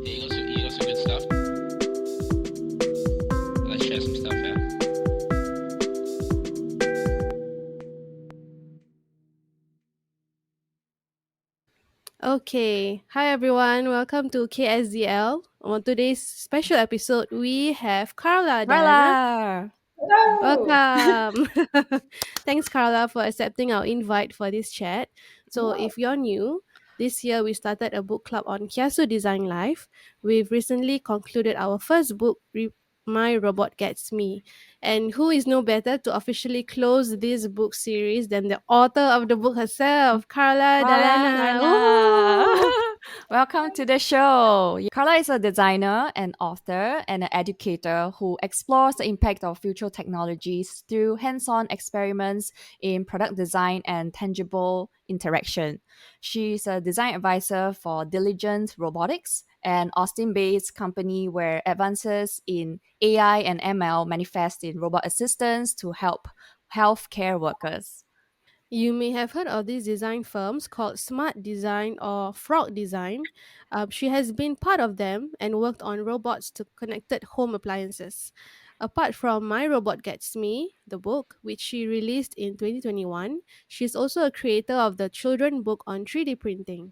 You got some good stuff. Let's share some stuff, yeah. Okay. Hi everyone. Welcome to KSDL. On today's special episode, we have Carla Diana. Carla! Hello. Welcome. Thanks, Carla, for accepting our invite for this chat. So, Wow. if you're new, this year we started a book club on Kiasu Design Life. We've recently concluded our first book, My Robot Gets Me. And who is no better to officially close this book series than the author of the book herself, Carla Carla Diana. Diana! Woohoo! Welcome to the show. Carla is a designer, an author, and an educator who explores the impact of future technologies through hands on experiments in product design and tangible interaction. She's a design advisor for Diligent Robotics, an Austin based company where advances in AI and ML manifest in robot assistants to help healthcare workers. You may have heard of these design firms called Smart Design or Frog Design. She has been part of them and worked on robots to connected home appliances. Apart from My Robot Gets Me, the book, which she released in 2021, she's also a creator of the children book on 3D printing.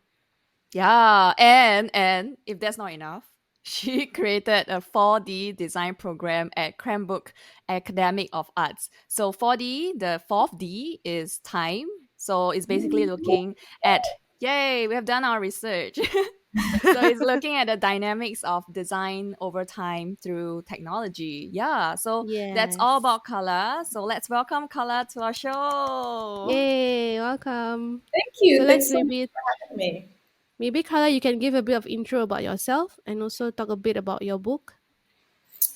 Yeah, and if that's not enough, she created a 4D design program at Cranbrook Academic of Arts. So 4D, the fourth D is time. So it's basically looking at yay, we have done our research. So it's looking at the dynamics of design over time through technology. Yeah, so that's all Yes. about color. So let's welcome color to our show. Yay, welcome. Thank So you. let's Thanks so much maybe for having me. maybe Carla, you can give a bit of intro about yourself and also talk a bit about your book.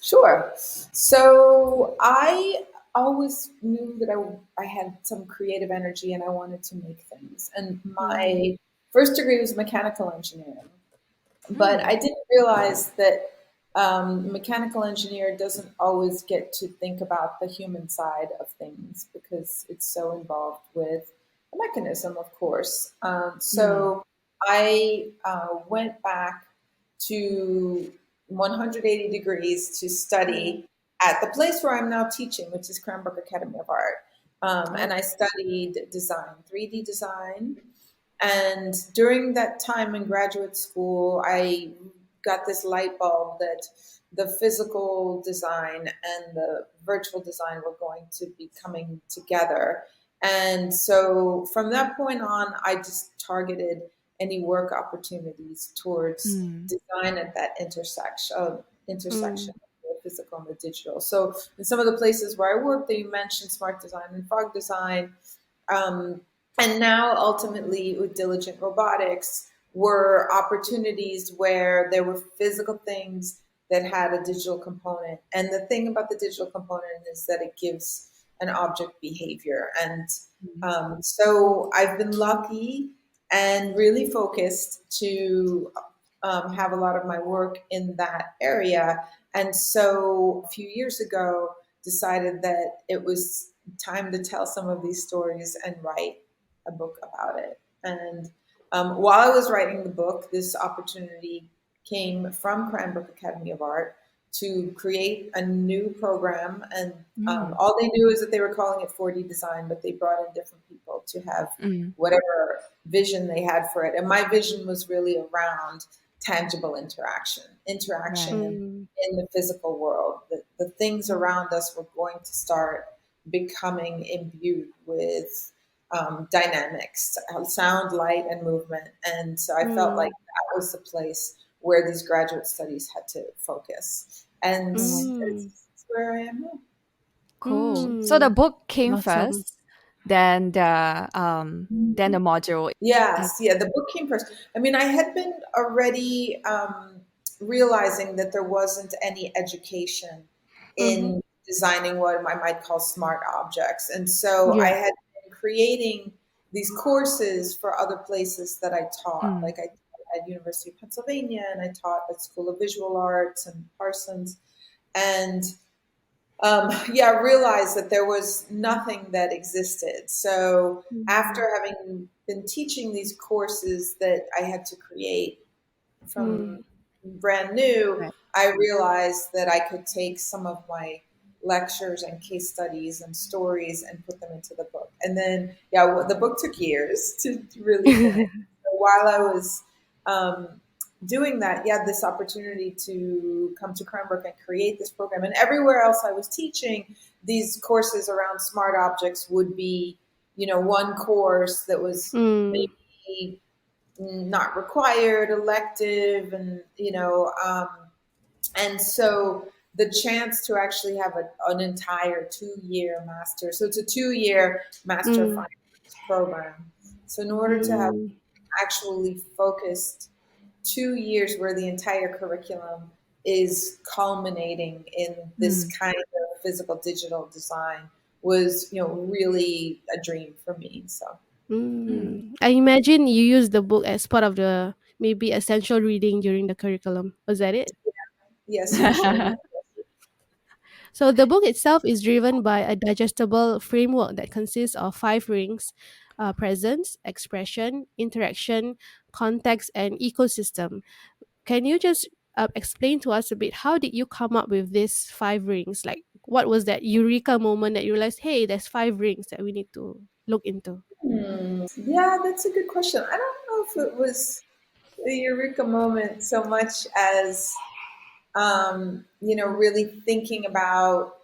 Sure. So I always knew that I had some creative energy and I wanted to make things. And Mm. my first degree was mechanical engineering, but I Mm. didn't realize that mechanical engineer doesn't always get to think about the human side of things because it's so involved with the mechanism, of course. Mm. So I went back to 180 degrees to Mm. study at the place where I'm now teaching, which is Cranbrook Academy of Art. And I studied design, 3D design, and during that time in graduate school, I got this light bulb that the physical design and the virtual design were going to be coming together. And so from that point on, I just targeted any work opportunities towards Mm. design at that Mm. intersection of the physical and the digital. So in some of the places where I work, they mentioned smart design and frog design. Um, and now ultimately with diligent robotics were opportunities where there were physical things that had a digital component, and the thing about the digital component is that it gives an object behavior. And so I've been lucky and really focused to have a lot of my work in that area. And so a few years ago decided that it was time to tell some of these stories and write a book about it. And while I was writing the book, this opportunity came from Cranbrook Academy of Art to create a new program. And Mm. all they knew is that they were calling it 4D design, but they brought in different people to have Mm. whatever vision they had for it. And my vision was really around tangible interaction Right. Mm. in the physical world. The things Mm. around us were going to start becoming imbued with dynamics, sound, light, and movement. And so I felt like Mm. that was the place where these graduate studies had to focus. And Right. Mm. it's where I am now. Cool. So the Mm. book came Awesome. first, then the module. I Yes, yeah, the book came first. I mean, I had been already realizing that there wasn't any education Mm-hmm. in designing what I might call smart objects. And so I Yeah. had been creating these courses for other places that I taught. mm, Like I taught at University of Pennsylvania and I taught at School of Visual Arts and Parsons. And yeah, realized that there was nothing that existed. So Mm. after having been teaching these courses that I had to create Mm. from brand new, Right. I realized that I could take some of my lectures and case studies and stories and put them into the book. And then, yeah, the book took years to really finish. So while I was um, doing that, yeah, this opportunity to come to Cranbrook and create this program. And everywhere else I was teaching, these courses around smart objects would be, one course that was Mm, maybe not required, elective, and so the chance to actually have an entire 2 year master. So it's a 2 year master mm, finance program. So in order to have mm, actually focused 2 years where the entire curriculum is culminating in this Mm. kind of physical digital design was, really a dream for me. So Mm. I imagine you use the book as part of the maybe essential reading during the curriculum. Was that it? yes, for sure. So the book itself is driven by a digestible framework that consists of five rings: presence, expression, interaction, context, and ecosystem. Can you just explain to us a bit how did you come up with these five rings? Like, what was that eureka moment that you realized, hey, there's five rings that we need to look into? Yeah, that's a good question. I don't know if it was the eureka moment so much as really thinking about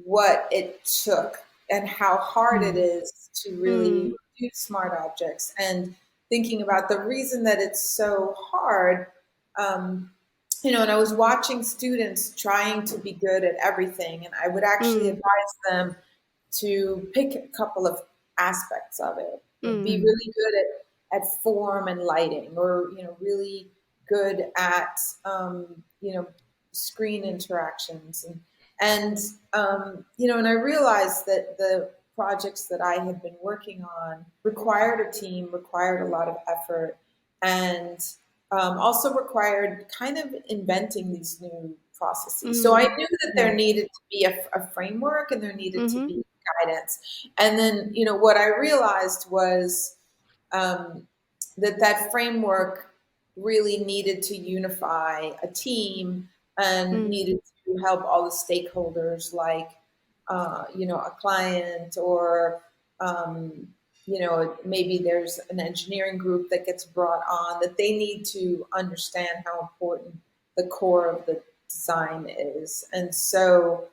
what it took and how hard it Mm. is to really Mm, do smart objects, and thinking about the reason that it's so hard. um, and I was watching students trying to be good at everything, and I would actually mm, advise them to pick a couple of aspects of it. Be mm, Mm. really good at form and lighting, or really good at screen interactions, and I realized that the projects that I had been working on required a team, required a lot of effort, and also required kind of inventing these new processes. So I mm, knew that there Right. needed to be a framework, and there needed to mm-hmm, be guidance. And then, what I realized was um, that framework really needed to unify a team and mm, needed to help all the stakeholders, like a client, or maybe there's an engineering group that gets brought on, that they need to understand how important the core of the design is. And so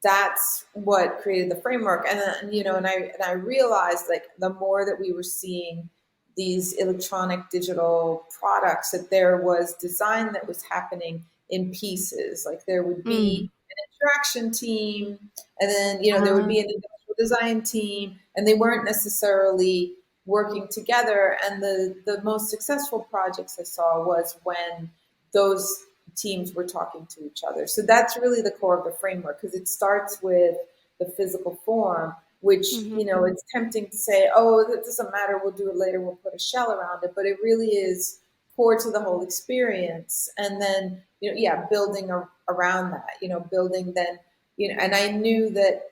that's what created the framework. And then, and I realized, like, the more that we were seeing these electronic digital products, that there was design that was happening in pieces. Like, there would be mm, an interaction team, and then there would Uh, be an industrial design team, and they weren't necessarily working together. And the most successful projects I saw was when those teams were talking to each other. So that's really the core of the framework, because it starts with the physical form, which, mm-hmm, it's tempting to say, oh, that doesn't matter, we'll do it later, we'll put a shell around it. But it really is core to the whole experience. And then, yeah, building around that, building then, and I knew that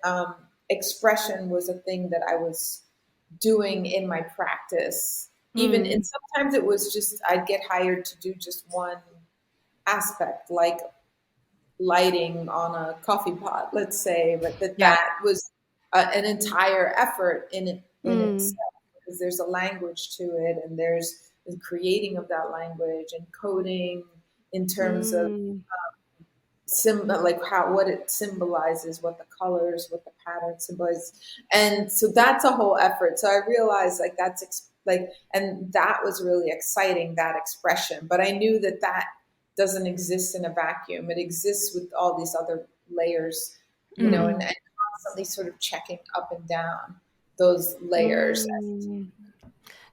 expression was a thing that I was doing in my practice. Even, mm, and sometimes it was just, I'd get hired to do just one aspect, like lighting on a coffee pot, let's say, but yeah. that was an entire effort in mm, itself, because there's a language to it, and there's the creating of that language and coding in terms of mm, like what it symbolizes, what the colors, what the pattern symbolizes. And so that's a whole effort. So I realized, like, and that was really exciting, that expression. But I knew that that doesn't exist in a vacuum. It exists with all these other layers, Mm. and constantly sort of checking up and down those layers. mm,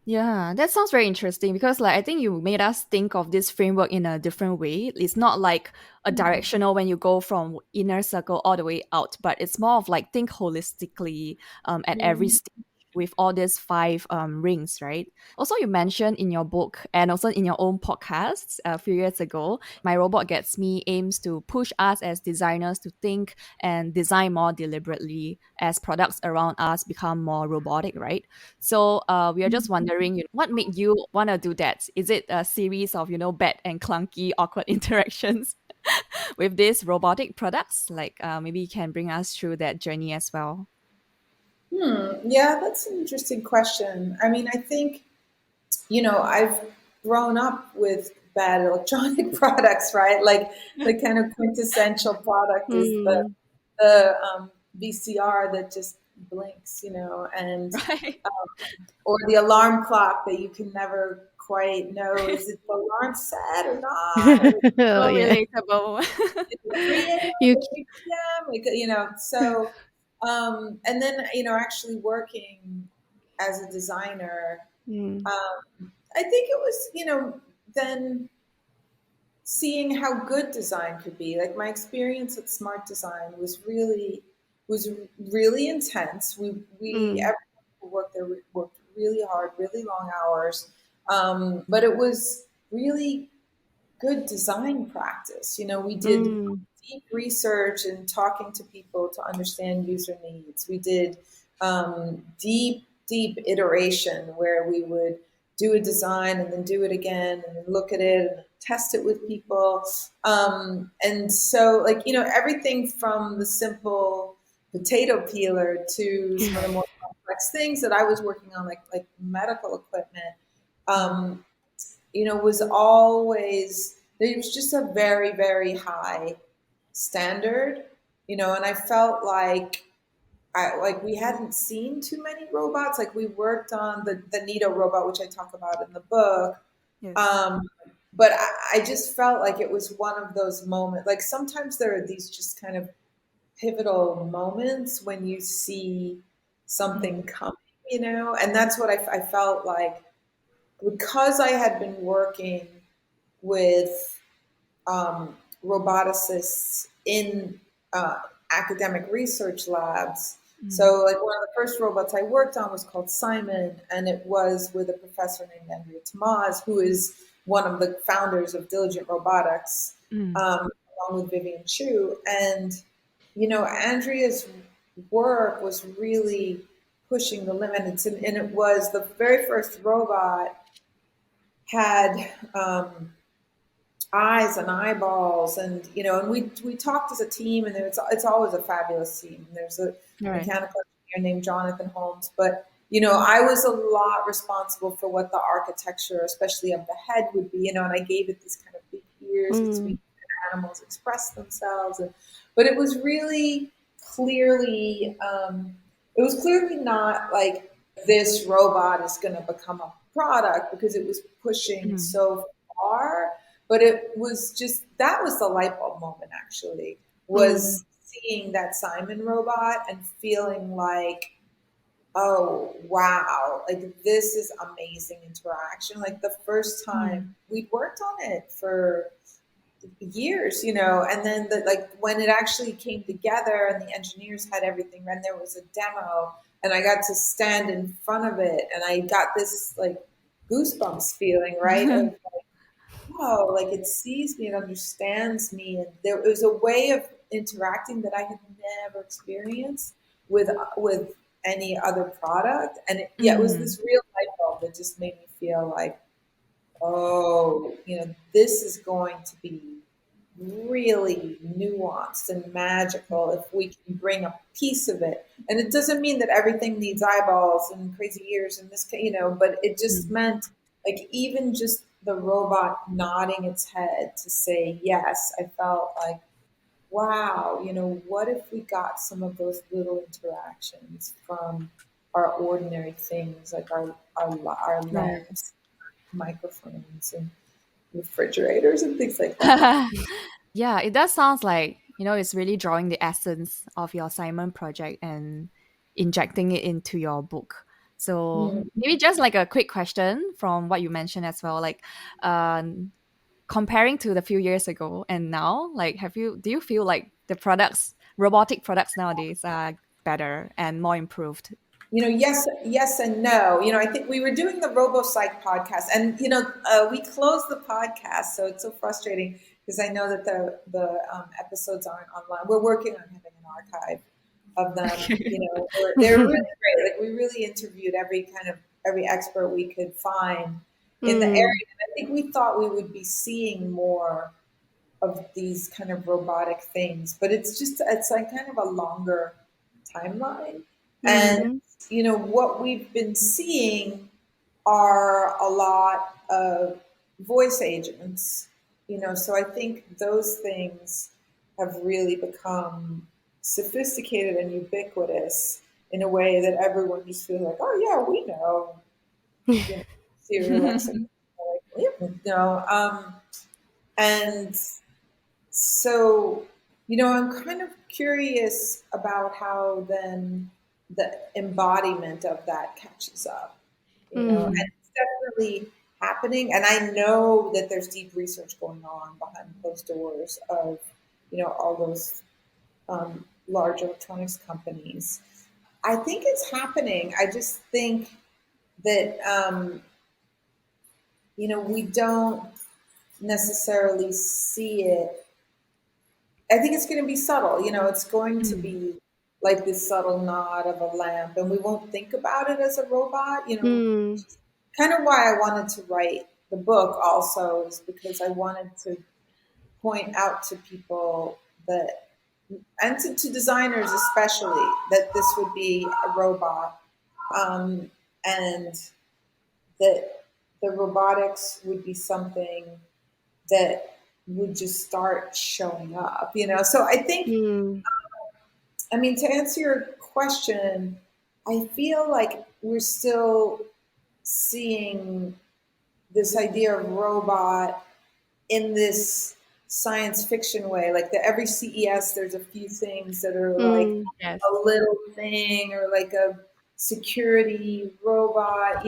Yeah, that sounds very interesting because like I think you made us think of this framework in a different way. It's not like a directional when you go from inner circle all the way out, but it's more of like think holistically at every Mm. stage. with all these five rings, right? Also, you mentioned in your book and also in your own podcasts a few years ago, My Robot Gets Me aims to push us as designers to think and design more deliberately as products around us become more robotic, right? So we are just wondering, what made you want to do that? Is it a series of, bad and clunky, awkward interactions with these robotic products? Like maybe you can bring us through that journey as well. Yeah, that's an interesting question. I mean, I think, I've grown up with bad electronic products, right? Like the kind of quintessential product is the Mm. VCR that just blinks, and Right. or the alarm clock that you can never quite know, is it the alarm set or not, or Oh, So yeah. relatable. is it 3 a.m. You. or 3 p.m.? So and then actually working as a designer, Mm. I think it was then seeing how good design could be. Like my experience at Smart Design was really intense. We Mm. everyone who worked there worked really hard, really long hours, but it was really good design practice. We did Mm. deep research and talking to people to understand user needs. We did deep, deep iteration where we would do a design and then do it again and then look at it and test it with people. And so, like, everything from the simple potato peeler to some of the more complex things that I was working on, like medical equipment. Um, was always there was just a very, very high standard, and I felt like we hadn't seen too many robots. Like we worked on the Nito robot, which I talk about in the book. Yes. Um, but I just felt like it was one of those moments. Like sometimes there are these just kind of pivotal moments when you see something coming, and that's what I felt like because I had been working with roboticists in academic research labs. So, like one of the first robots I worked on was called Simon, and it was with a professor named Andrea Tamaz, who is one of the founders of Diligent Robotics, along with Vivian Chu. And Andrea's work was really pushing the limits, and it was the very first robot had eyes and eyeballs, and and we talked as a team, and it's always a fabulous team. There's a Right. mechanical engineer named Jonathan Holmes, but I was a lot responsible for what the architecture, especially of the head, would be. And I gave it these kind of big ears so we Mm. animals express themselves, but it was really clearly it was clearly not like this robot is going to become a product because it was pushing so far. But it was just that was the light bulb moment, actually, Mm. was seeing that Simon robot and feeling like, oh wow, like this is amazing interaction. Like the first time we worked on it for years, and then like when it actually came together and the engineers had everything, and there was a demo, and I got to stand in front of it, and I got this like goosebumps feeling, right? Of wow, like it sees me, it understands me, and there was a way of interacting that I had never experienced with any other product, and yeah, it was this real light bulb that just made me feel like, oh, this is going to be really nuanced and magical if we can bring a piece of it. And it doesn't mean that everything needs eyeballs and crazy ears in this case, but it just meant like even just the robot nodding its head to say yes, I felt like, wow, what if we got some of those little interactions from our ordinary things like our Right. lamps, microphones, and refrigerators and things like that. Yeah, it does sounds like, it's really drawing the essence of your Simon project and injecting it into your book. So Mm. maybe just like a quick question from what you mentioned as well, like um, comparing to the few years ago and now, like do you feel like the robotic products nowadays are better and more improved? yes and no. I think we were doing the RoboPsych podcast, and we closed the podcast, so it's so frustrating because I know that the episodes aren't online. We're working on having an archive of them. They're really great. Like, we really interviewed every expert we could find in the area, and I think we thought we would be seeing more of these kind of robotic things, but it's like kind of a longer timeline. And what we've been seeing are a lot of voice agents, so I think those things have really become sophisticated and ubiquitous in a way that everyone just feels like, oh yeah, we know, Siri, Alexa, like, yeah, no. And so, I'm kind of curious about how then the embodiment of that catches up, and it's definitely happening. And I know that there's deep research going on behind closed doors of, all those large electronics companies. I think it's happening. I just think that, we don't necessarily see it. I think it's going to be subtle. It's going to be like this subtle nod of a lamp, and we won't think about it as a robot. Kind of why I wanted to write the book also is because I wanted to point out to people that, and to designers especially, that this would be a robot, and that the robotics would be something that would just start showing up. So I think, to answer your question, I feel like we're still seeing this idea of robot in this science fiction way. Like, every CES, there's a few things that are like Yes. a little thing, or like a security robot,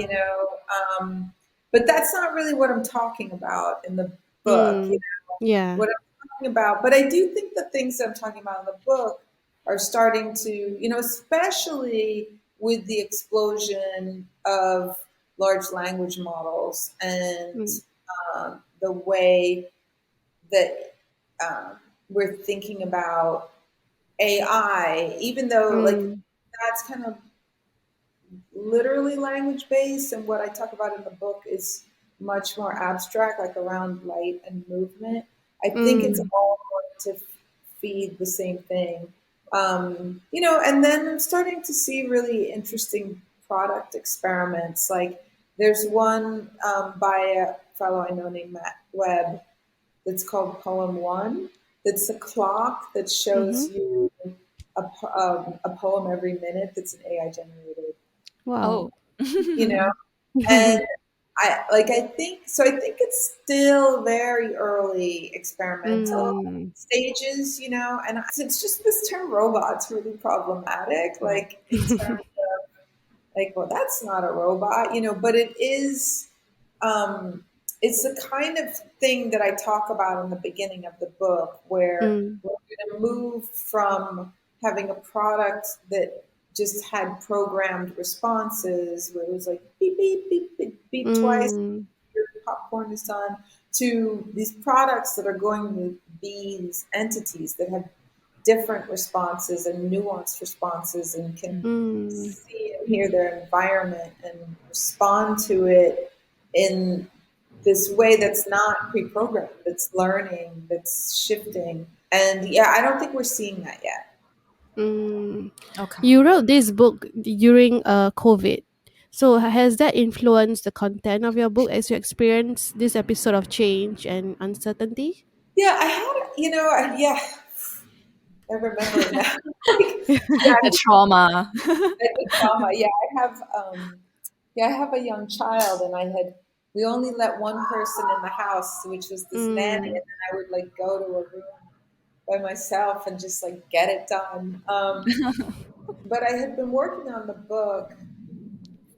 but that's not really what I'm talking about in the book. Yeah. What I'm talking about, but I do think the things that I'm talking about in the book are starting to, especially with the explosion of large language models and the way that we're thinking about AI, even though like that's kind of literally language based, and what I talk about in the book is much more abstract, like around light and movement. I think it's all going to feed the same thing. And then I'm starting to see really interesting product experiments. Like, there's one by a fellow I know named Matt Webb that's called Poem One. That's a clock that shows you a poem every minute that's an AI generated. Wow. Oh. And I think so. I think it's still very early experimental stages, and it's just this term robot's really problematic. Like, in terms of, like, well, that's not a robot, but it is. It's the kind of thing that I talk about in the beginning of the book, where we're going to move from having a product that just had programmed responses, where it was like beep, beep, beep, beep, beep twice, your popcorn is done, to these products that are going to be these entities that have different responses and nuanced responses, and can see and hear their environment and respond to it in this way that's not pre-programmed, that's learning, that's shifting. And yeah, I don't think we're seeing that yet. Okay. You wrote this book during COVID. So has that influenced the content of your book as you experience this episode of change and uncertainty? Yeah, I had, yeah, I remember it now. Like, yeah, The trauma. the trauma. I have a young child, and we only let one person in the house, which was this nanny, and then I would like go to a room by myself and just like get it done. But I had been working on the book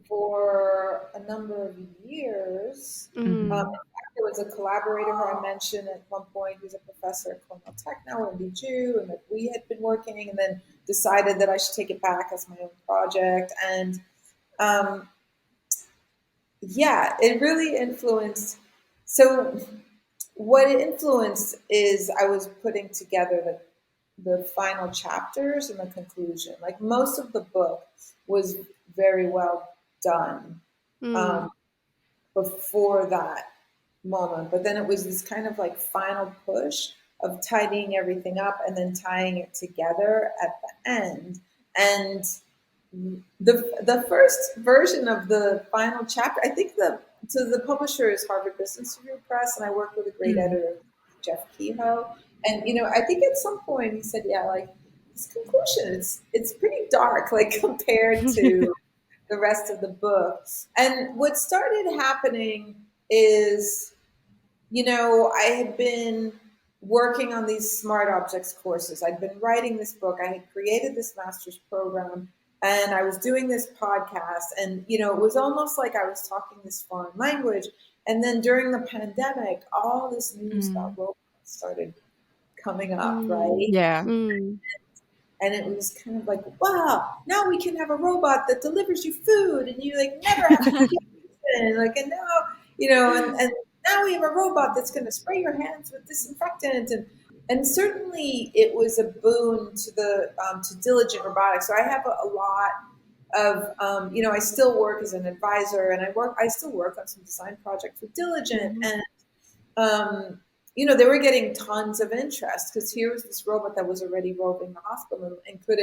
for a number of years. In fact, there was a collaborator who I mentioned at one point who's a professor at Cornell Tech now in Jew, and that we had been working, and then decided that I should take it back as my own project. And um, yeah, it really influenced. So what it influenced is I was putting together the final chapters and the conclusion. Like most of the book was very well done Mm. um, before that moment, but then it was this kind of like final push of tidying everything up and then tying it together at the end. And the first version of the final chapter, I think the publisher is Harvard Business Review Press, and I work with a great Mm. editor, Jeff Kehoe. And I think at some point he said, yeah, like this conclusion, it's pretty dark, like compared to the rest of the book. And what started happening is, I had been working on these smart objects courses. I'd been writing this book. I had created this master's program, and I was doing this podcast. And, it was almost like I was talking this foreign language. And then during the pandemic, all this news about Mm. robots started coming up, Mm. right? Yeah. Mm. And it was kind of like, wow, now we can have a robot that delivers you food, and you like never have to keep it. Like, and now, and now we have a robot that's going to spray your hands with disinfectant, and certainly it was a boon to the to Diligent Robotics. So I have a lot of I still work as an advisor, and I still work on some design projects with Diligent, Mhm. and um, they were getting tons of interest because here was this robot that was already roving the hospital, and could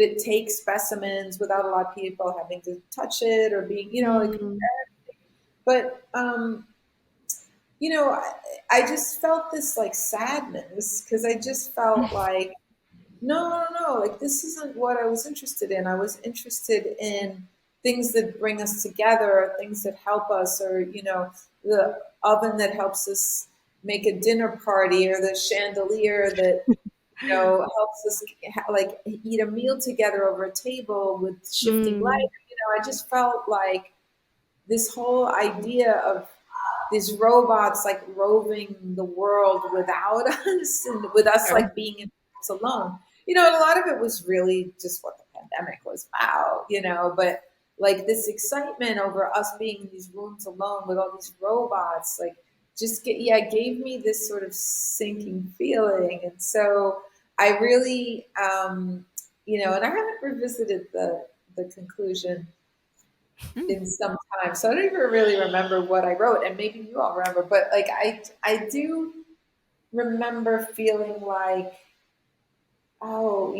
it take specimens without a lot of people having to touch it or being, like, Mm. but I just felt this like sadness because I just felt like no, no, no, like this isn't what I was interested in. I was interested in things that bring us together, or things that help us, or the oven that helps us make a dinner party, or the chandelier that helps us like eat a meal together over a table with shifting light. Mm. I just felt like this whole idea of these robots like roving the world without us, and with us Sure. like being in house alone. And a lot of it was really just what the pandemic was about, but like this excitement over us being in these rooms alone with all these robots, like gave me this sort of sinking feeling. And so I really, and I haven't revisited the conclusion Mm. in some time. So I don't even really remember what I wrote, and maybe you all remember, but like I do remember feeling like, oh,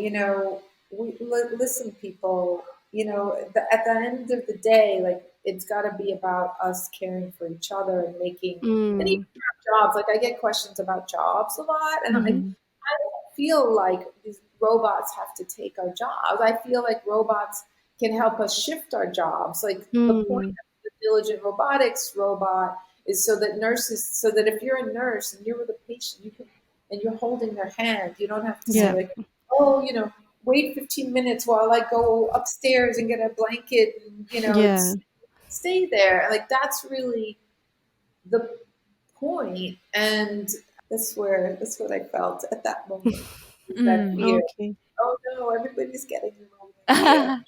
listen, people, at the end of the day, like it's got to be about us caring for each other and making, and even Mm. our jobs. Like I get questions about jobs a lot, and I Mhm. don't feel like these robots have to take our jobs. I feel like robots can help us shift our jobs. Like the point Mm. of the Diligent Robotics robot is so that if you're a nurse and you're with a patient, you can, and you're holding their hand, you don't have to say Yeah. like, oh, wait 15 minutes while I go upstairs and get a blanket, and Yeah. it's stay there. Like that's really the point, and that's what I felt at that moment. That Mm. fear. Okay. Oh no, everybody's getting the wrong idea.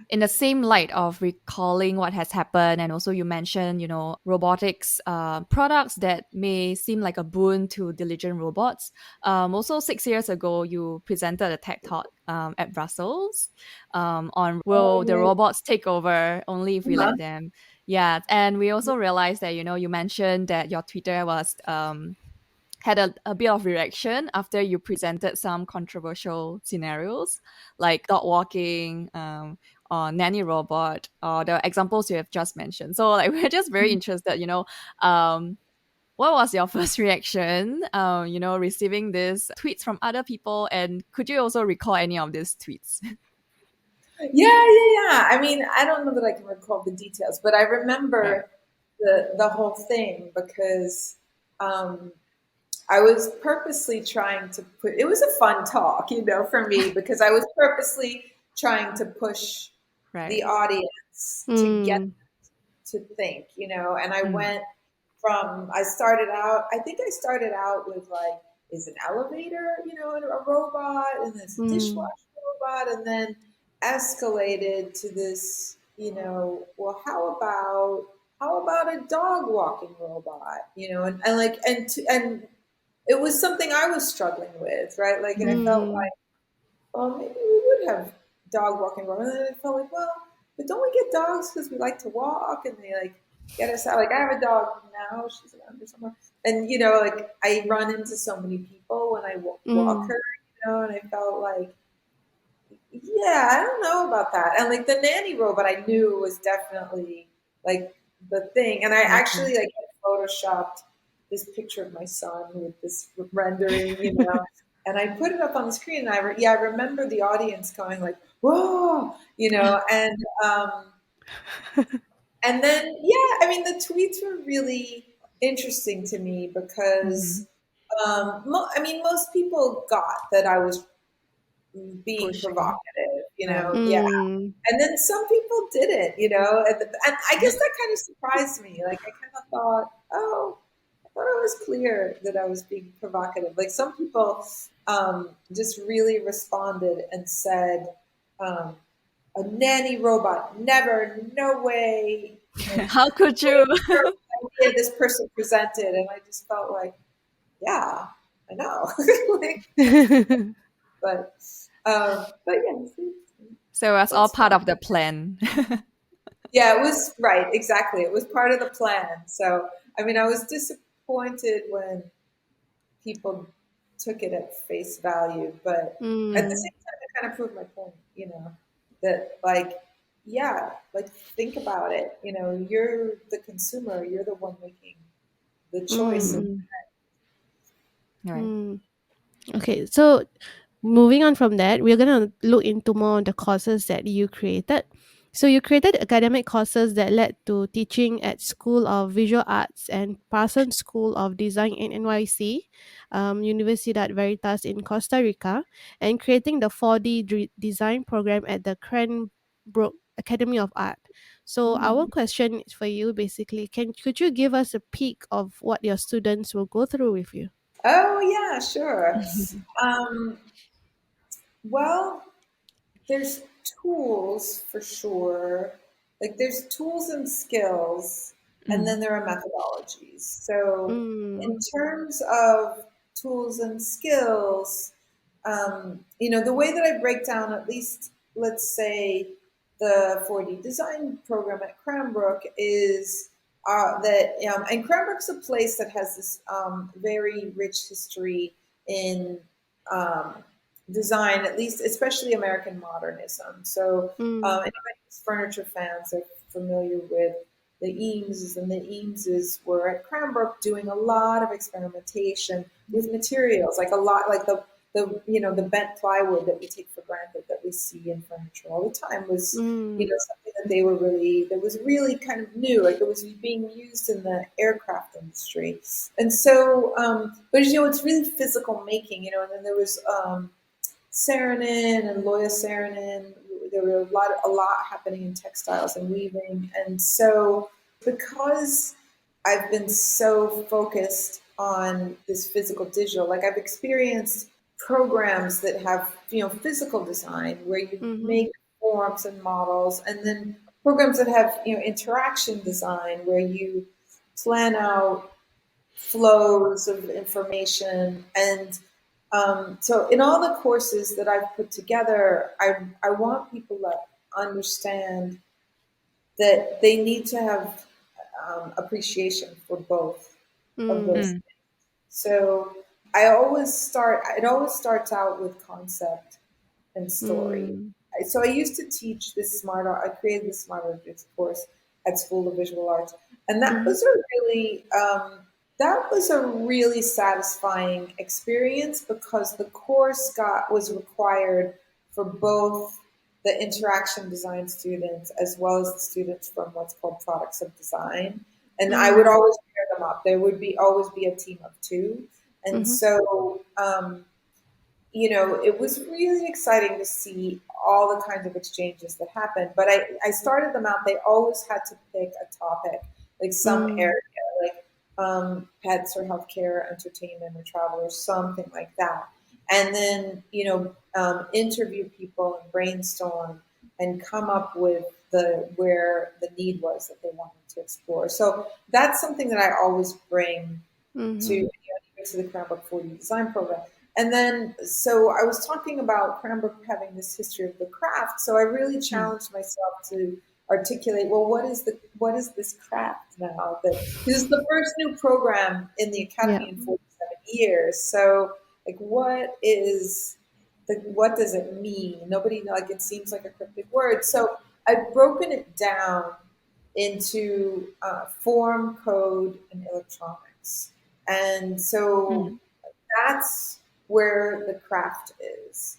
In the same light of recalling what has happened, and also you mentioned, robotics products that may seem like a boon to diligent robots. Also, 6 years ago, you presented a tech talk at Brussels on Oh will the yeah. robots take over only if we Uh-huh. let them. Yeah, and we also realized that you mentioned that your Twitter was had a bit of reaction after you presented some controversial scenarios like dog walking, or nanny robot, or the examples you have just mentioned. So like we're just very interested, what was your first reaction, receiving these tweets from other people, and could you also recall any of these tweets? Yeah, yeah, yeah. I mean, I don't know that I can recall the details, but I Right. remember the whole thing because um, I was purposely trying to put. It was a fun talk, for me because I was purposely trying to push Right. the audience to get Mm. to think, and I Mm. went I started out, I think I started out with like, is an elevator, a robot, and this Mm. dishwasher robot, and then escalated to this, well, how about a dog walking robot, and it was something I was struggling with, right? Like, and I felt Mm. like, well, maybe we would have dog walking robots. And then I felt like, well, but don't we get dogs because we like to walk and they like get us out? Like I have a dog now; she's around here somewhere, and like I run into so many people when I walk Mm. her, and I felt like, yeah, I don't know about that. And like the nanny robot, I knew was definitely like the thing. And I Okay. actually like photoshopped this picture of my son with this rendering, and I put it up on the screen. And I remember the audience going like, "Whoa," and then I mean the tweets were really interesting to me because I mean most people got that I was being Pushing. provocative, Yeah. yeah. Mm. And then some people didn't, and I guess that kind of surprised me. Like I kind of thought, oh, I thought it was clear that I was being provocative. Like some people just really responded and said, um, a nanny robot, never, no way, How could you? idea this person presented. And I just felt like, yeah, I know. like, but yeah, So that's all that's part of the plan. yeah, it was right. Exactly. It was part of the plan. So, I mean, I was disappointed when people took it at face value, but at the Mm. same time, it kind of proved my point, that like, yeah, like think about it. You're the consumer, you're the one making the choice. And Mm. Right. Mm. Okay, so moving on from that, we're gonna look into more on the courses that you created. So you created academic courses that led to teaching at School of Visual Arts and Parsons School of Design in NYC, Universidad Veritas in Costa Rica, and creating the 4D design program at the Cranbrook Academy of Art. So our question for you basically, could you give us a peek of what your students will go through with you? oh yeah, sure. Um, well, there's tools for sure. Like there's tools and skills, and Mm. then there are methodologies. So Mm. in terms of tools and skills, the way that I break down, at least let's say the 4D design program at Cranbrook is and Cranbrook's a place that has this very rich history in um, design, at least especially American modernism. So Mm. anybody who's furniture fans are familiar with the Eameses, and the Eameses were at Cranbrook doing a lot of experimentation with materials, like a lot, like the bent plywood that we take for granted that we see in furniture all the time was Mm. something that was really kind of new, like it was being used in the aircraft industry. And so but it's really physical making, and then there was Saarinen and Loya Saarinen. There were a lot happening in textiles and weaving, and so because I've been so focused on this physical digital, like I've experienced programs that have physical design where you Mhm. make forms and models, and then programs that have interaction design where you plan out flows of information. And so in all the courses that I've put together, I want people to understand that they need to have appreciation for both of Mm. those. Mm. So it always starts out with concept and story. Mm. So I used to teach this smart art. I created this smart objects course at School of Visual Arts, and Mhm. that was a really satisfying experience because the course was required for both the interaction design students as well as the students from what's called products of design. And I would Mm. always pair them up. There would always be a team of two, and Mhm. so it was really exciting to see all the kinds of exchanges that happened. But I started them out, they always had to pick a topic, like some area. Mm. Like pets or healthcare, entertainment or travel or something like that. And then, interview people and brainstorm and come up with where the need was that they wanted to explore. So that's something that I always bring Mm-hmm. to the Cranbrook 4D design program. And then, so I was talking about Cranbrook having this history of the craft. So I really Mm. challenged myself to articulate, well, what is this craft now? That this is the first new program in the Yeah. academy in 47 years. So, like, what does it mean? Nobody, like, it seems like a cryptic word. So I've broken it down into form, code, and electronics. And so Mm. that's where the craft is.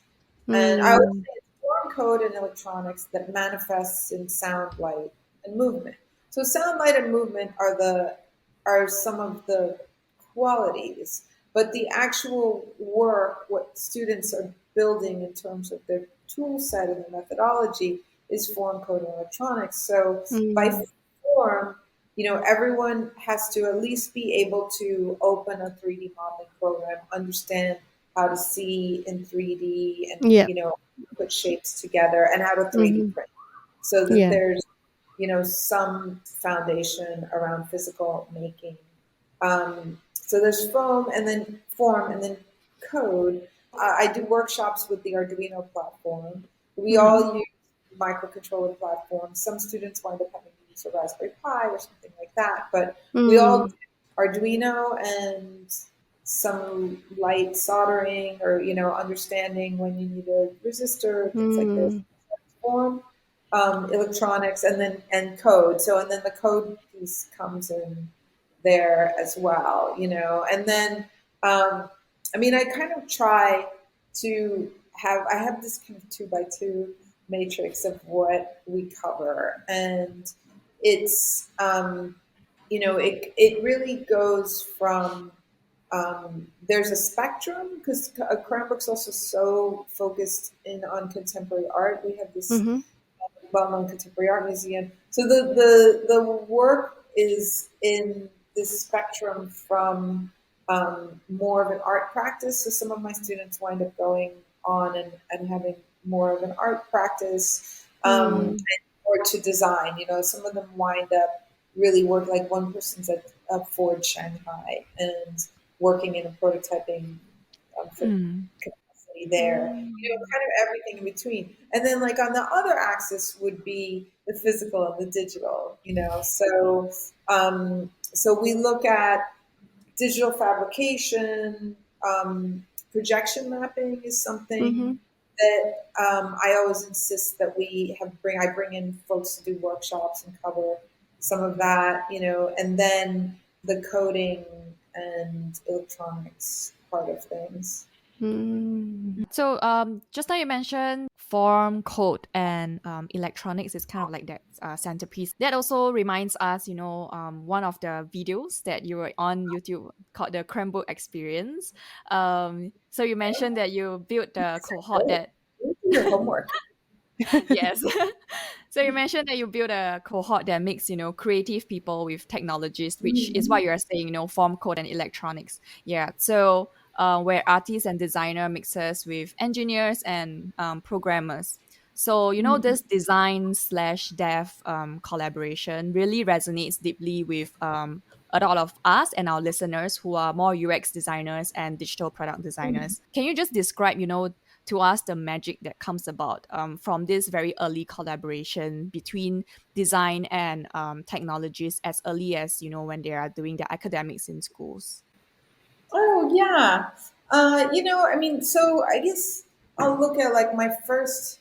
And I would Mm. say it's form, code, and electronics that manifests in sound, light, and movement. So sound, light, and movement are some of the qualities, but the actual work, what students are building in terms of their tool set and the methodology, is form, code, and electronics. So by Mm. form, everyone has to at least be able to open a 3D modeling program, understand how to see in 3D and, Yeah. put shapes together and how to 3D Mm-hmm. print so that Yeah. there's, some foundation around physical making. So there's foam and then form and then code. I do workshops with the Arduino platform. We Mm-hmm. all use microcontroller platforms. Some students wind up having to use a Raspberry Pi or something like that, but we all Mm. do Arduino and some light soldering or understanding when you need a resistor, things like this. Mm. Form, electronics, and then and code. So and then the code piece comes in there as well, and then I kind of try to I have this kind of 2 by 2 matrix of what we cover, and it's it really goes from there's a spectrum because Cranbrook's also so focused in on contemporary art. We have this Mm-hmm. well-known contemporary art museum. So the work is in this spectrum from more of an art practice. So some of my students wind up going on and having more of an art practice Mm. or to design. Some of them wind up really work like one person's at Ford Shanghai and working in a prototyping Mm. capacity there. Kind of everything in between. And then like on the other axis would be the physical and the digital. So we look at digital fabrication, projection mapping is something Mm-hmm. that I always insist that I bring in folks to do workshops and cover some of that, and then the coding and electronics part of things. Mm. So, just now you mentioned form, code, and electronics is kind of like that centerpiece. That also reminds us, one of the videos that you were on YouTube called the Cranbrook Experience. So you mentioned that you built the cohort Great. that You do your homework. yes. So you mentioned that you build a cohort that makes, creative people with technologies, which is what you're saying, form, code, and electronics. Yeah. So where artists and designer mixes with engineers and programmers. So, this design slash dev collaboration really resonates deeply with a lot of us and our listeners who are more UX designers and digital product designers. Can you just describe, to us the magic that comes about from this very early collaboration between design and technologies as early as when they are doing their academics in schools? Oh yeah. So I guess I'll look at like my first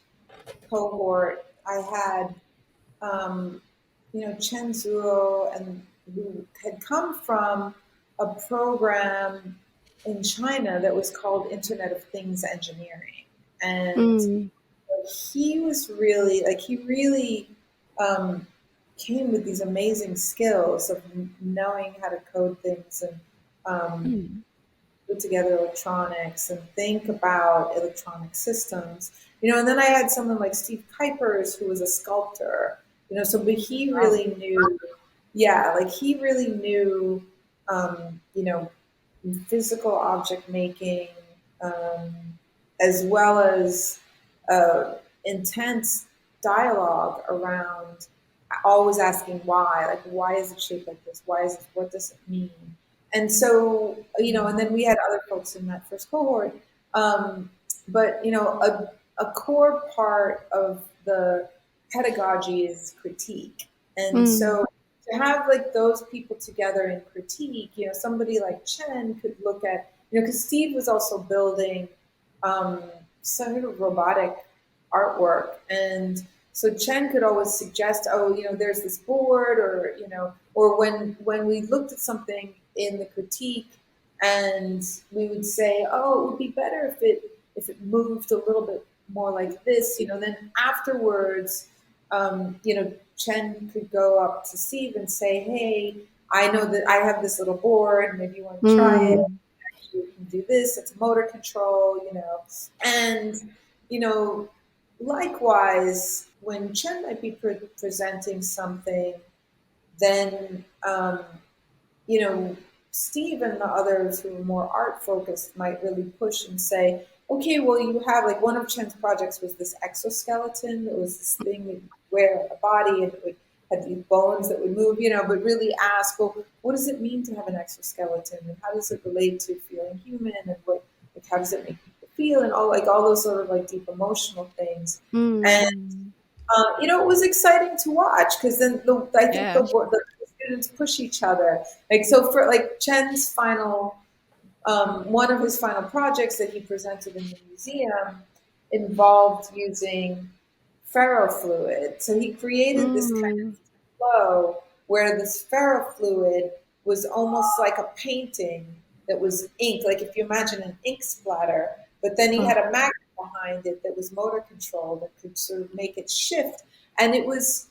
cohort. I had Chen Zuo, and who had come from a program in China that was called Internet of Things Engineering, and Mm. he really um, came with these amazing skills of knowing how to code things and Mm. put together electronics and think about electronic systems. And then I had someone like Steve Kuipers, who was a sculptor. But he Wow. really knew, yeah, like he really knew you know, physical object making, um, as well as intense dialogue around always asking why, like why is it shaped like this? Why is it, what does it mean? And so, and then we had other folks in that first cohort. Um, but a core part of the pedagogy is critique, and Mm. so to have like those people together in critique, somebody like Chen could look at, because Steve was also building um, sort of robotic artwork, and so Chen could always suggest, oh, there's this board, or when we looked at something in the critique, and we would say, oh, it would be better if it moved a little bit more like this, then afterwards, Chen could go up to Steve and say, hey, I know that I have this little board, maybe you want to try it. Mm. You can do this, it's motor control, and you know likewise, when Chen might be presenting something, then you know, Steve and the others who are more art focused might really push and say, okay, well, you have like one of Chen's projects was this exoskeleton. It was this thing that you wear on the body, and it would have these bones that would move, but really ask, well, what does it mean to have an exoskeleton, and how does it relate to feeling human, and how does it make people feel, and all those sort of like deep emotional things. And Mm. Mm. it was exciting to watch because then I think Yeah. the students push each other. Like so, for like Chen's final, one of his final projects that he presented in the museum involved using ferrofluid. So he created this kind Mm. of flow where this ferrofluid was almost like a painting that was ink, like if you imagine an ink splatter, but then he Oh. had a magnet behind it that was motor controlled that could sort of make it shift. And it was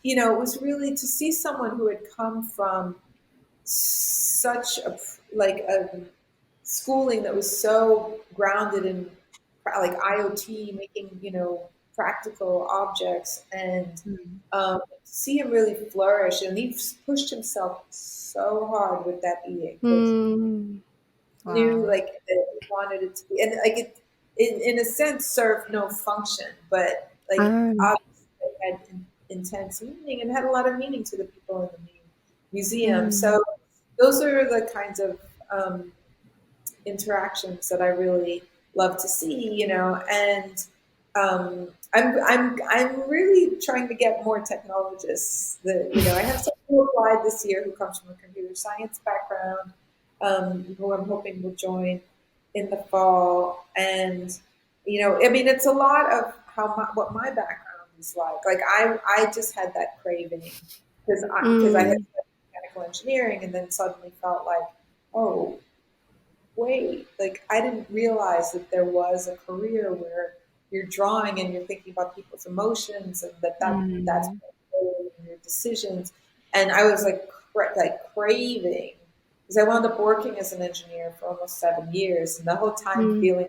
really to see someone who had come from such a schooling that was so grounded in like IoT, making practical objects, and Mm. see him really flourish. And he pushed himself so hard with that e-ink because Mm. he knew Wow. like that he wanted it to be, and like it in a sense served no function, but like Ah. obviously it had intense meaning and had a lot of meaning to the people in the museum. Mm. So those are the kinds of um, interactions that I really love to see, and I'm really trying to get more technologists. That I have someone who applied this year who comes from a computer science background, who I'm hoping will join in the fall, and I mean, it's a lot of what my background is like. Like I just had that craving because I had Mm. studied mechanical engineering, and then suddenly felt like, oh wait, like I didn't realize that there was a career where you're drawing and you're thinking about people's emotions, and that's Mm. your decisions. And I was like craving, because I wound up working as an engineer for almost 7 years, and the whole time Mm. feeling,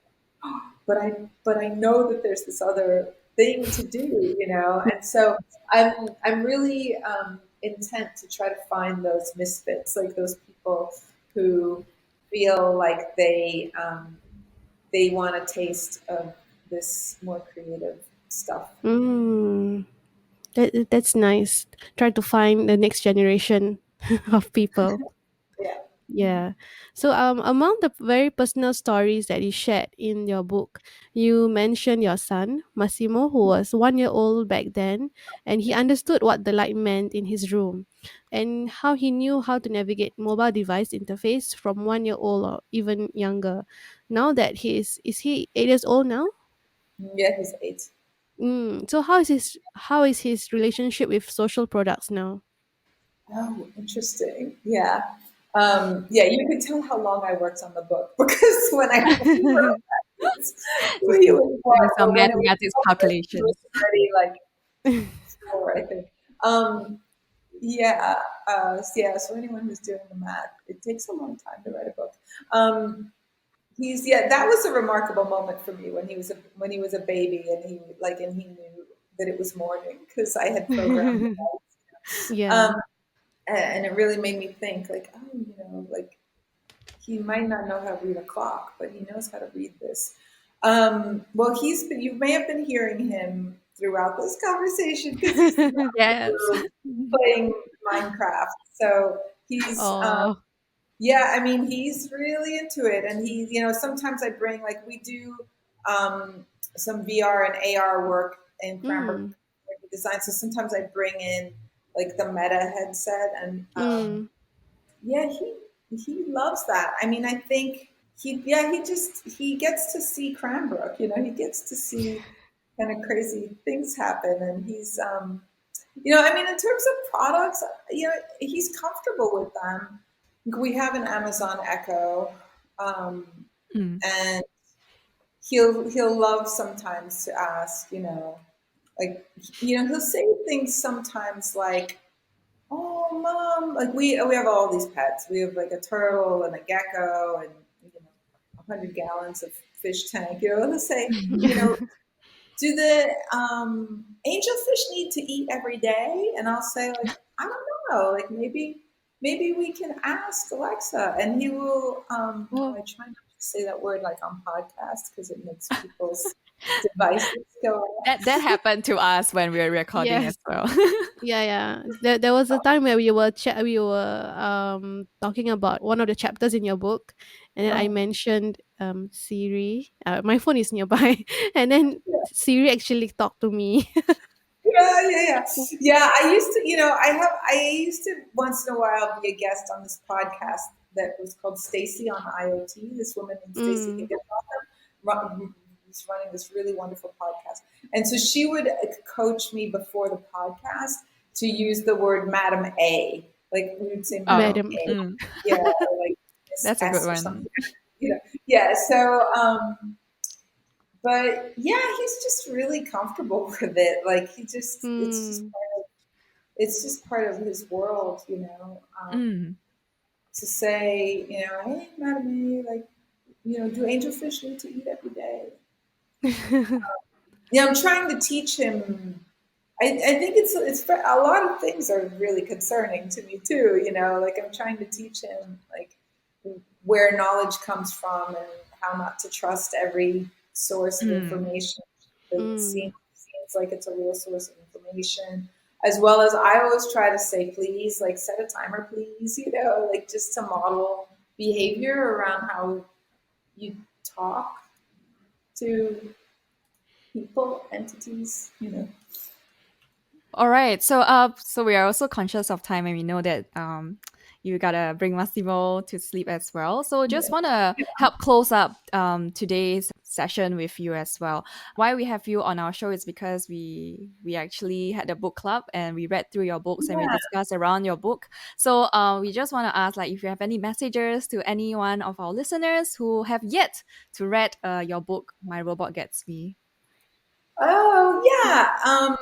but I know that there's this other thing to do, and so I'm really intent to try to find those misfits, like those people who feel like they want a taste of this more creative stuff. Mm. That's nice. Try to find the next generation of people. Yeah. Yeah. So among the very personal stories that you shared in your book, you mentioned your son, Massimo, who was 1 year old back then, and he understood what the light meant in his room and how he knew how to navigate mobile device interface from 1 year old or even younger. Now that is he 8 years old now? Yeah, he's 8. So how is his relationship with social products now? Oh, interesting. Yeah. Yeah, you can tell how long I worked on the book because when we were Just he was doing what, some but when it was mathematics published, he was calculations. already like 4, I think. Um, yeah, yeah. So anyone who's doing the math, it takes a long time to write a book. That was a remarkable moment for me when he was a baby, and he knew that it was morning because I had programmed the lights. Yeah. Um, and it really made me think like, oh, like he might not know how to read a clock, but he knows how to read this. Well, you may have been hearing him throughout this conversation because he's in the Yes. room playing Minecraft. So he's, Oh. yeah, I mean, he's really into it. And sometimes I bring, like, we do some VR and AR work in Cranbrook Mm. design. So sometimes I bring in like the Meta headset and Mm. yeah, he loves that. I mean, I think he gets to see Cranbrook. He gets to see kind of crazy things happen, and he's I mean, in terms of products, he's comfortable with them. We have an Amazon Echo, um, Mm. and he'll love sometimes to ask, like he'll say things sometimes like, "Oh, mom!" Like we have all these pets. We have like a turtle and a gecko and 100 gallons of fish tank. Let's say, do the angelfish need to eat every day? And I'll say like, I don't know. Like maybe we can ask Alexa, and he will. Oh. I try not to say that word like on podcast because it makes people's devices go off. That happened to us when we were recording Yes. as well. Yeah, yeah. There was a time where we were talking about one of the chapters in your book, and then I Oh, mentioned Siri. My phone is nearby, and then yeah. Siri actually talked to me. Yeah. I used to, once in a while be a guest on this podcast that was called Stacy on IoT. This woman named Stacy Mm. was running this really wonderful podcast, and so she would coach me before the podcast to use the word Madam A, like we would say Oh, Madam Madam. A, mm, yeah, or like Miss that's a good S or one. something, yeah. So, but yeah, he's just really comfortable with it. Like Mm. it's just part of his world, Mm. to say, hey, Madam A, like, do angelfish need to eat every day? Yeah, I'm trying to teach him. I think it's a lot of things are really concerning to me too. Like I'm trying to teach him like where knowledge comes from and how not to trust every source of Mm. information that Mm. seems like it's a real source of information. As well as I always try to say, please, like set a timer, please, like just to model behavior around how you talk to people, entities. All right. So we are also conscious of time, and we know that you gotta bring Massimo to sleep as well. So just wanna help close up today's session with you as well. Why we have you on our show is because we actually had a book club and we read through your books and we Yeah. discussed around your book. So we just wanna ask like if you have any messages to any one of our listeners who have yet to read your book, My Robot Gets Me. Oh, yeah.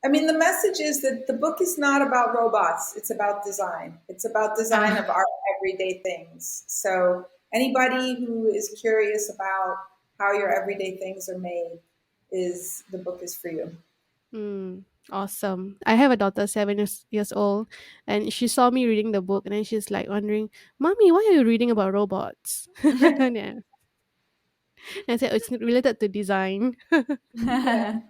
I mean, the message is that the book is not about robots. It's about design. It's about design Ah. of our everyday things. So anybody who is curious about how your everyday things are made the book is for you. Mm. Awesome. I have a daughter, 7 years old, and she saw me reading the book, and then she's like wondering, "Mommy, why are you reading about robots?" Yeah. And I said, "Oh, it's related to design." Yeah.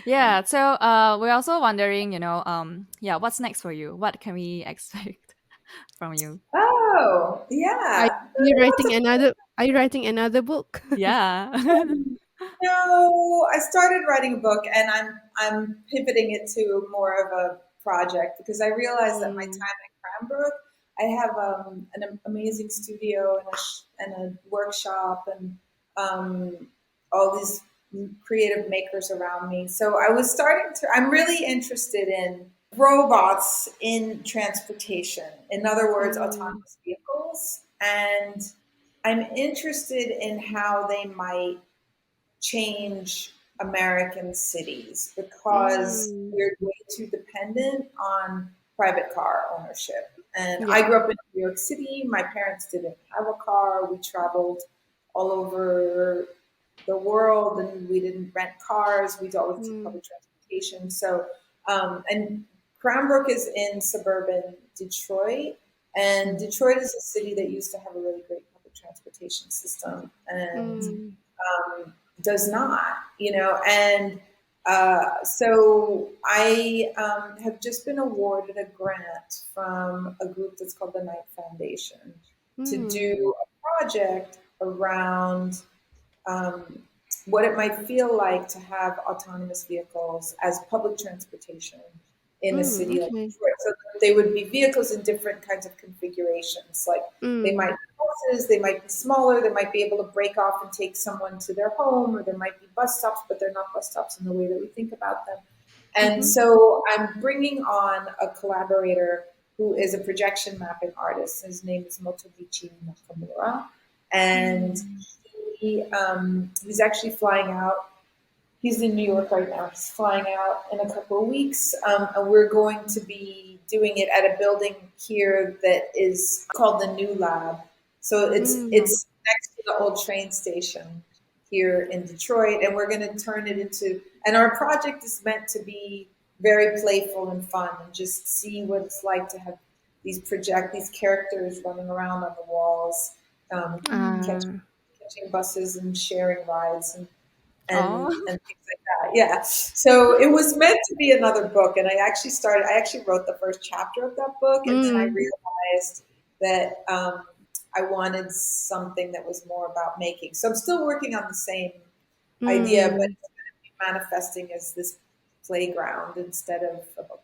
Yeah, so we're also wondering, yeah, what's next for you? What can we expect from you? Oh, Are yeah. you Lots writing of another? Are you writing another book? Yeah. No, I started writing a book and I'm pivoting it to more of a project because I realized that my time Mm. at Cranbrook, I have an amazing studio and a workshop and all these creative makers around me. So I'm really interested in robots in transportation. In other words, Mm. autonomous vehicles. And I'm interested in how they might change American cities because Mm. we're way too dependent on private car ownership. And Yeah. I grew up in New York City. My parents didn't have a car. We traveled all over the world and we didn't rent cars. We always took Mm. public transportation. So, and Cranbrook is in suburban Detroit. And Detroit is a city that used to have a really great public transportation system and does not, and so I have just been awarded a grant from a group that's called the Knight Foundation to do a project around what it might feel like to have autonomous vehicles as public transportation in a city like Okay. Detroit. So they would be vehicles in different kinds of configurations. Like they might be buses, they might be smaller, they might be able to break off and take someone to their home, or there might be bus stops, but they're not bus stops in the way that we think about them. And so I'm bringing on a collaborator who is a projection mapping artist. His name is Motobichi Nakamura. And he's actually flying out. He's in New York right now. He's flying out in a couple of weeks, and we're going to be doing it at a building here that is called the New Lab. So it's next to the old train station here in Detroit, and we're going to turn it into. And our project is meant to be very playful and fun, and just see what it's like to have these characters running around on the walls, catching buses and sharing rides and things like that. Yeah. So it was meant to be another book. And I actually wrote the first chapter of that book. And then I realized that I wanted something that was more about making. So I'm still working on the same idea, but it's going to be manifesting as this playground instead of a book.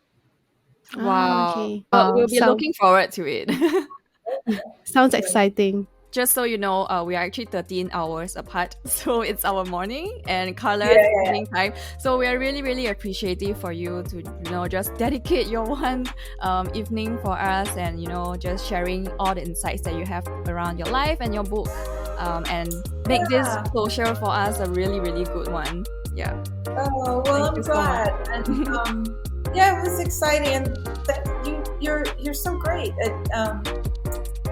Wow. Okay. We'll be looking forward to it. Sounds exciting. Just so you know, we are actually 13 hours apart. So it's our morning and Carla's evening time. So we are really, really appreciative for you to, just dedicate your one evening for us and, just sharing all the insights that you have around your life and your book and make this closure for us a really, really good one. Yeah. Oh, well, I'm glad. And it was exciting. And you're so great at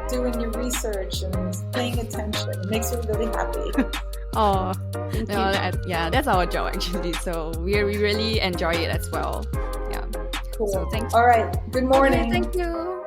doing your research and paying attention. It makes me really happy. Oh, that's our job actually. So we really enjoy it as well. Yeah. Cool. So thank you. All right. Good morning. Okay, thank you.